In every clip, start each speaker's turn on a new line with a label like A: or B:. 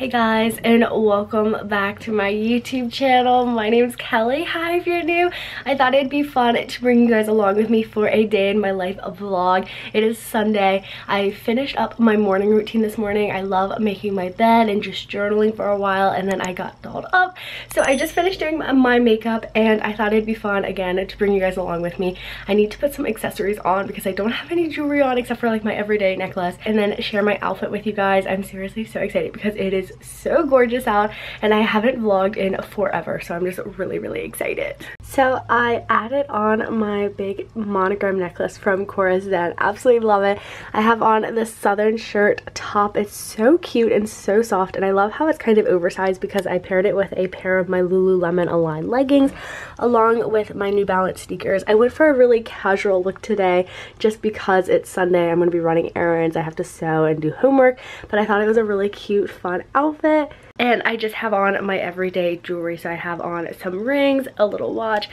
A: Hey guys, and welcome back to my YouTube channel. My name's Kelly. Hi if you're new. I thought it'd be fun to bring you guys along with me for a day in my life vlog. It is Sunday. I finished up my morning routine this morning. I love making my bed and just journaling for a while, and then I got dolled up. So I just finished doing my makeup, and I thought it'd be fun again to bring you guys along with me. I need to put some accessories on because I don't have any jewelry on except for like my everyday necklace, and then share my outfit with you guys. I'm seriously so excited because it is so gorgeous out and I haven't vlogged in forever, so I'm just really excited. So I added on my big monogram necklace from Cora's Den. Absolutely love it. I have on this southern shirt top. It's so cute and so soft, and I love how it's kind of oversized because I paired it with a pair of my Lululemon Align leggings along with my New Balance sneakers. I went for a really casual look today just because it's Sunday. I'm going to be running errands. I have to sew and do homework, but I thought it was a really cute, fun outfit. And I just have on my everyday jewelry. So I have on some rings, a little watch,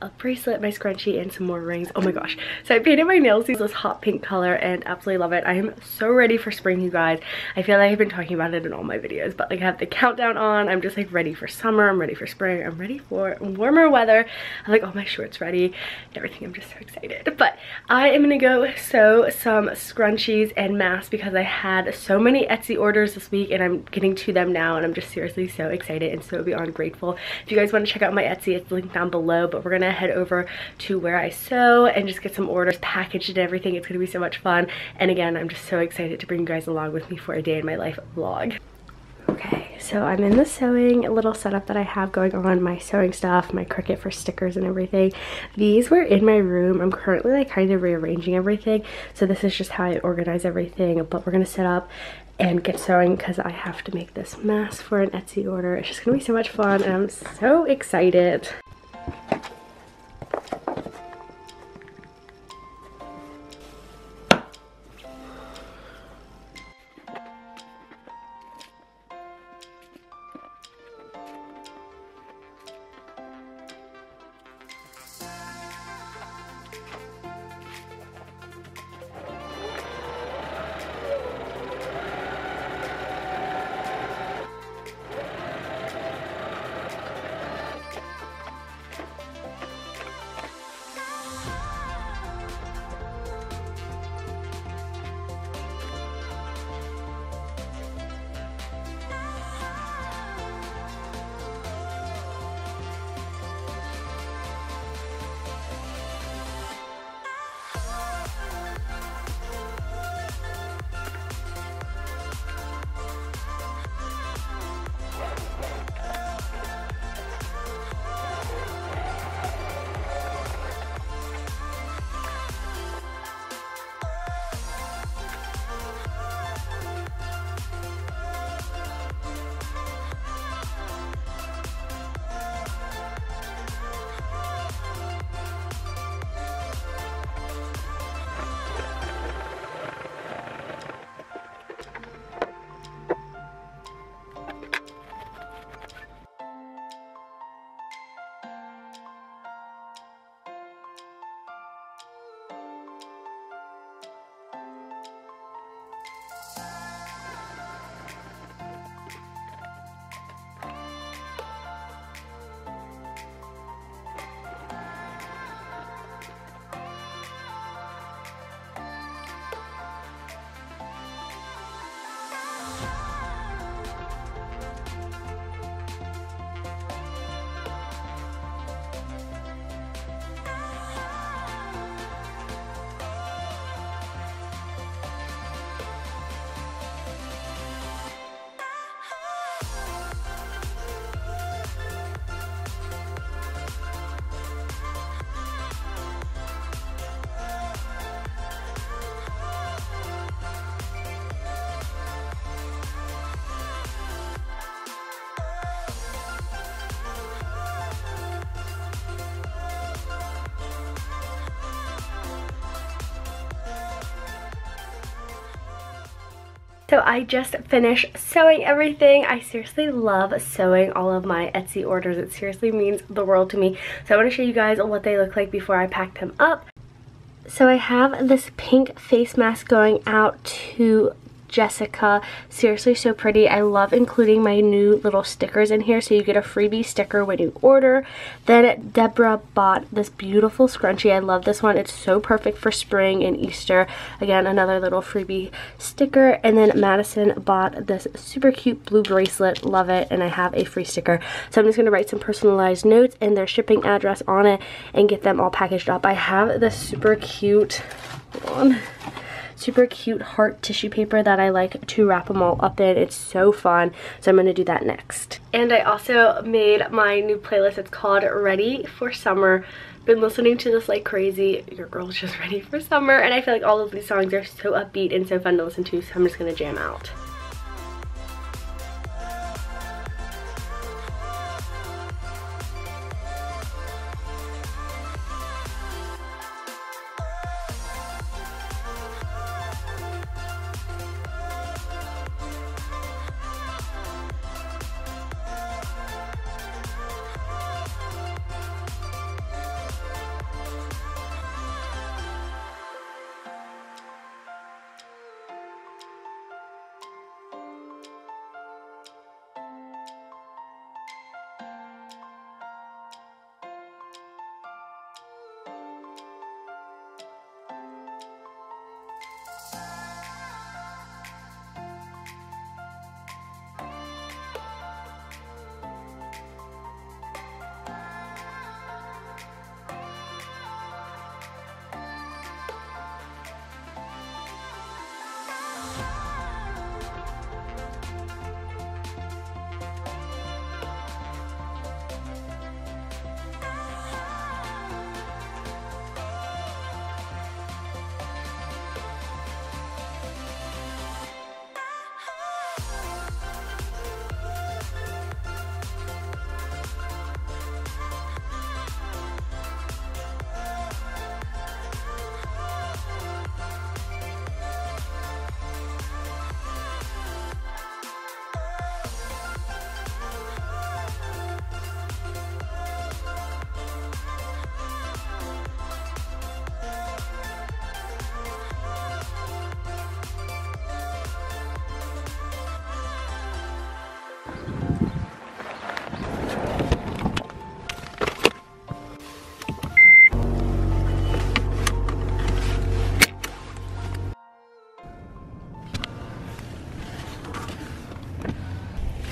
A: a bracelet, my scrunchie, and some more rings. Oh my gosh. So I painted my nails this hot pink color and absolutely love it. I am so ready for spring, you guys. I feel like I've been talking about it in all my videos, but like I have the countdown on. I'm just like ready for summer. I'm ready for spring. I'm ready for warmer weather. I'm like all my shorts ready and everything. I'm just so excited. But I am gonna go sew some scrunchies and masks because I had so many Etsy orders this week and I'm getting to them now, and I'm just seriously so excited and so beyond grateful. If you guys want to check out my Etsy, it's linked down below, but we're gonna head over to where I sew and just get some orders packaged and everything. It's gonna be so much fun, and again, I'm just so excited to bring you guys along with me for a day in my life vlog. Okay, so I'm in the sewing little setup that I have going on, my sewing stuff, my Cricut for stickers and everything. These were in my room. I'm currently like kind of rearranging everything, so this is just how I organize everything, but we're gonna set up and get sewing because I have to make this mask for an Etsy order. It's just gonna be so much fun and I'm so excited. So I just finished sewing everything. I seriously love sewing all of my Etsy orders. It seriously means the world to me. So I want to show you guys what they look like before I pack them up. So I have this pink face mask going out to Jessica. Seriously, so pretty. I love including my new little stickers in here, so you get a freebie sticker when you order. Then Deborah bought this beautiful scrunchie. I love this one. It's so perfect for spring and Easter. Again, another little freebie sticker. And then Madison bought this super cute blue bracelet. Love it. And I have a free sticker. So I'm just going to write some personalized notes and their shipping address on it and get them all packaged up. I have this super cute, super cute heart tissue paper that I like to wrap them all up in. It's so fun. So I'm going to do that next. And I also made my new playlist. It's called Ready for Summer. Been listening to this like crazy. Your girl's just ready for summer. And I feel like all of these songs are so upbeat and so fun to listen to. So I'm just going to jam out.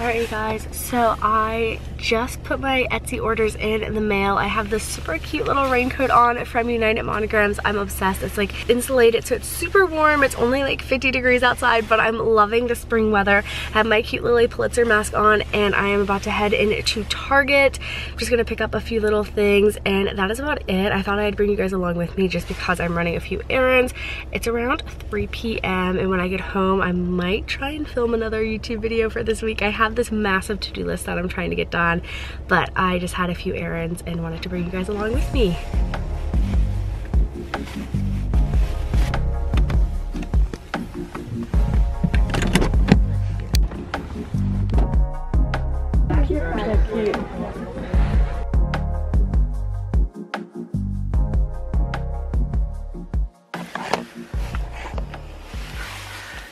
A: Alright you guys, so I just put my Etsy orders in the mail. I have this super cute little raincoat on from United Monograms. I'm obsessed. It's like insulated, so it's super warm. It's only like 50 degrees outside, but I'm loving the spring weather. I have my cute Lily Pulitzer mask on, and I am about to head into Target. I'm just gonna pick up a few little things, and that is about it. I thought I'd bring you guys along with me just because I'm running a few errands. It's around 3 p.m. and when I get home, I might try and film another YouTube video for this week. I have this massive to-do list that I'm trying to get done, but I just had a few errands and wanted to bring you guys along with me.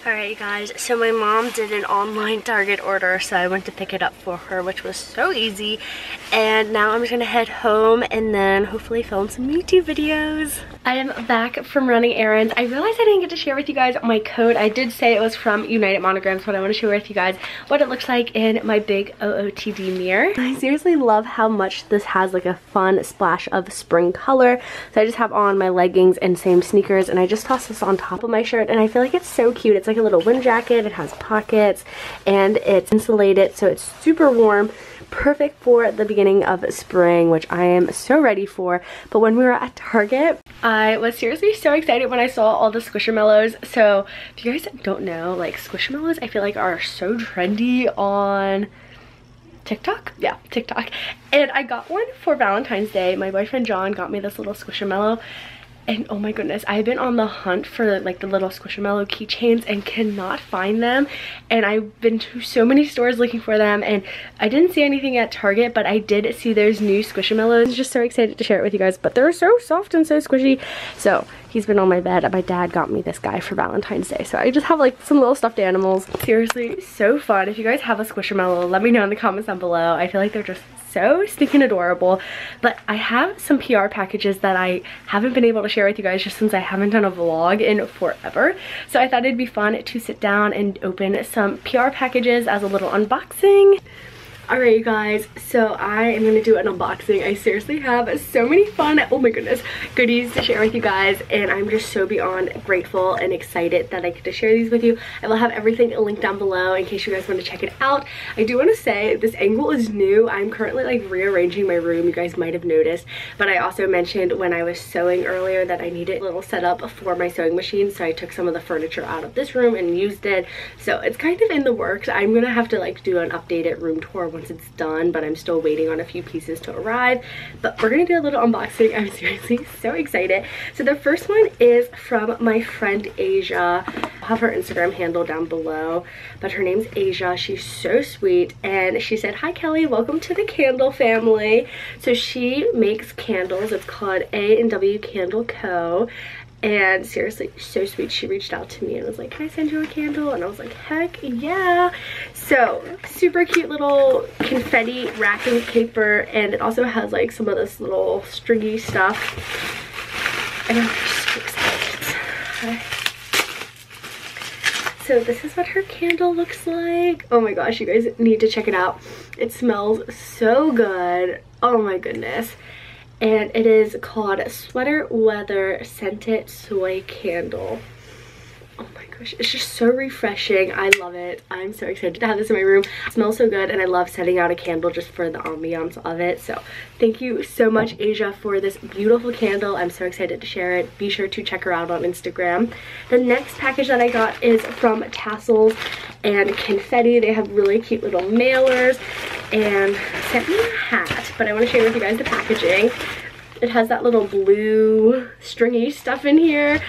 A: Alright you guys, so my mom did an online Target order, so I went to pick it up for her, which was so easy. And now I'm just gonna head home and then hopefully film some YouTube videos. I am back from running errands. I realized I didn't get to share with you guys my code. I did say it was from United Monograms, but I want to share with you guys what it looks like in my big OOTD mirror. I seriously love how much this has like a fun splash of spring color. So I just have on my leggings and same sneakers, and I just tossed this on top of my shirt, and I feel like it's so cute. It's like a little wind jacket. It has pockets and it's insulated, so it's super warm. Perfect for the beginning of spring, which I am so ready for. But when we were at Target, I was seriously so excited when I saw all the Squishmallows. So if you guys don't know, like Squishmallows I feel like are so trendy on TikTok. Yeah, TikTok. And I got one for Valentine's Day. My boyfriend John got me this little Squishmallow. And oh my goodness, I've been on the hunt for like the little Squishmallow keychains and cannot find them. And I've been to so many stores looking for them, and I didn't see anything at Target, but I did see those new Squishmallows. I'm just so excited to share it with you guys, but they're so soft and so squishy. So He's been on my bed. My dad got me this guy for Valentine's Day. So I just have like some little stuffed animals. Seriously, so fun. If you guys have a Squishamallow, let me know in the comments down below. I feel like they're just so stinking adorable. But I have some PR packages that I haven't been able to share with you guys just since I haven't done a vlog in forever. So I thought it'd be fun to sit down and open some PR packages as a little unboxing. Alright you guys, so I am going to do an unboxing. I seriously have so many fun, oh my goodness, goodies to share with you guys, and I'm just so beyond grateful and excited that I get to share these with you. I will have everything linked down below in case you guys want to check it out. I do want to say this angle is new. I'm currently like rearranging my room, you guys might have noticed, but I also mentioned when I was sewing earlier that I needed a little setup for my sewing machine, so I took some of the furniture out of this room and used it. So it's kind of in the works. I'm gonna have to like do an updated room tour once it's done, but I'm still waiting on a few pieces to arrive. But we're gonna do a little unboxing. I'm seriously so excited. So the first one is from my friend Asia. I'll have her Instagram handle down below, but her name's Asia. She's so sweet, and she said, "Hi Kelly, welcome to the candle family." So she makes candles. It's called A&W Candle Co. And seriously, so sweet. She reached out to me and was like, "Can I send you a candle?" And I was like, heck yeah. So super cute little confetti wrapping paper, and it also has like some of this little stringy stuff, and I'm just so excited. So this is what her candle looks like. Oh my gosh, you guys need to check it out. It smells so good. Oh my goodness. And it is called Sweater Weather Scented Soy Candle. Oh my gosh, it's just so refreshing. I love it. I'm so excited to have this in my room. It smells so good, and I love setting out a candle just for the ambiance of it. So thank you so much, Asia, for this beautiful candle. I'm so excited to share it. Be sure to check her out on Instagram. The next package that I got is from Tassels and Confetti. They have really cute little mailers and sent me a hat, but I want to share with you guys the packaging. It has that little blue stringy stuff in here,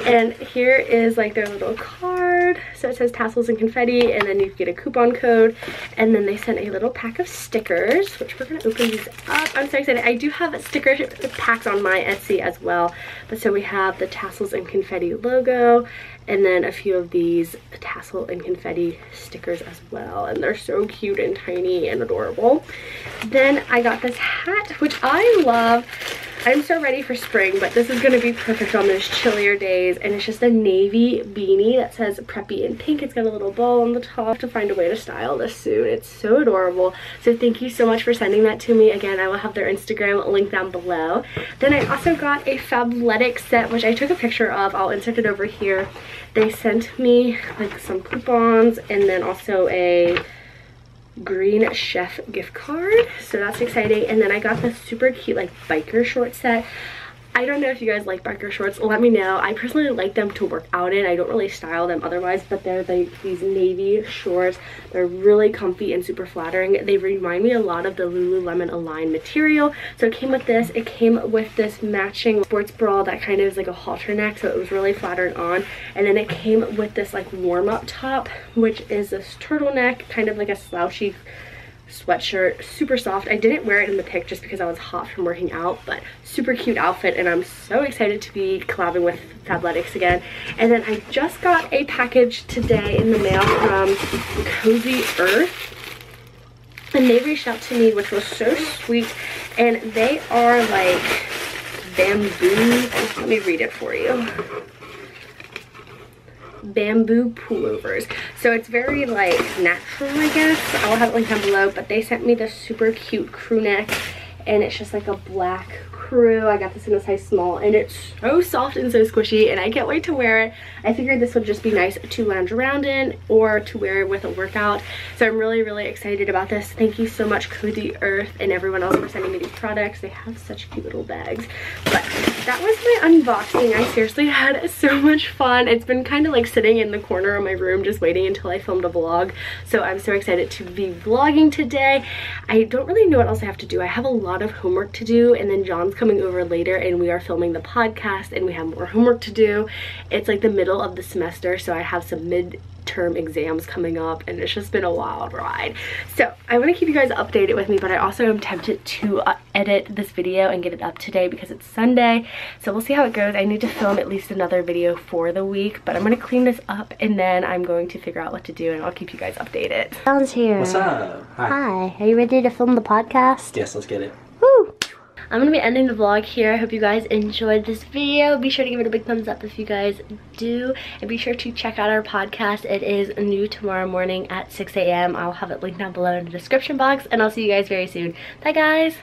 A: and here is like their little card. So it says Tassels and Confetti, and then you get a coupon code, and then they sent a little pack of stickers, which we're gonna open these up. I'm so excited. I do have sticker packs on my Etsy as well, but so we have the Tassels and Confetti logo, and then a few of these tassel and confetti stickers as well, and they're so cute and tiny and adorable. Then I got this hat, which I love. I'm so ready for spring, but this is going to be perfect on those chillier days, and it's just a navy beanie that says Preppy in pink. It's got a little bow on the top. I have to find a way to style this soon. It's so adorable. So thank you so much for sending that to me. Again, I will have their Instagram link down below. Then I also got a Fabletics set, which I took a picture of. I'll insert it over here. They sent me like some coupons, and then also a green chef gift card, so that's exciting. And then I got this super cute like biker short set. I don't know if you guys like biker shorts, let me know. I personally like them to work out in. I don't really style them otherwise, but they're like these navy shorts. They're really comfy and super flattering. They remind me a lot of the Lululemon Align material. So it came with this. It came with this matching sports bra that kind of is like a halter neck, so it was really flattering on. And then it came with this like warm-up top, which is this turtleneck, kind of like a slouchy sweatshirt, super soft. I didn't wear it in the pic just because I was hot from working out, but super cute outfit, and I'm so excited to be collabing with Fabletics again. And then I just got a package today in the mail from Cozy Earth, and they reached out to me, which was so sweet, and they are like bamboo, let me read it for you, bamboo pullovers. So it's very like natural, I guess. I'll have it linked down below, but they sent me this super cute crew neck, and it's just like a black crew. I got this in a size small, and it's so soft and so squishy, and I can't wait to wear it. I figured this would just be nice to lounge around in or to wear with a workout. So I'm really, really excited about this. Thank you so much, Cozy Earth, and everyone else for sending me these products. They have such cute little bags. But that was my unboxing. I seriously had so much fun. It's been kind of like sitting in the corner of my room just waiting until I filmed a vlog. So I'm so excited to be vlogging today. I don't really know what else I have to do. I have a lot of homework to do, and then John's coming over later and we are filming the podcast, and we have more homework to do. It's like the middle of the semester, so I have some midterm exams coming up, and it's just been a wild ride. So I want to keep you guys updated with me, but I also am tempted to edit this video and get it up today because it's Sunday. So we'll see how it goes. I need to film at least another video for the week, but I'm going to clean this up and then I'm going to figure out what to do, and I'll keep you guys updated. John's here.
B: What's up?
A: Hi. Are you ready to film the podcast?
B: Yes, let's get it.
A: Woo! I'm gonna be ending the vlog here. I hope you guys enjoyed this video. Be sure to give it a big thumbs up if you guys do. And be sure to check out our podcast. It is new tomorrow morning at 6 a.m. I'll have it linked down below in the description box. And I'll see you guys very soon. Bye, guys.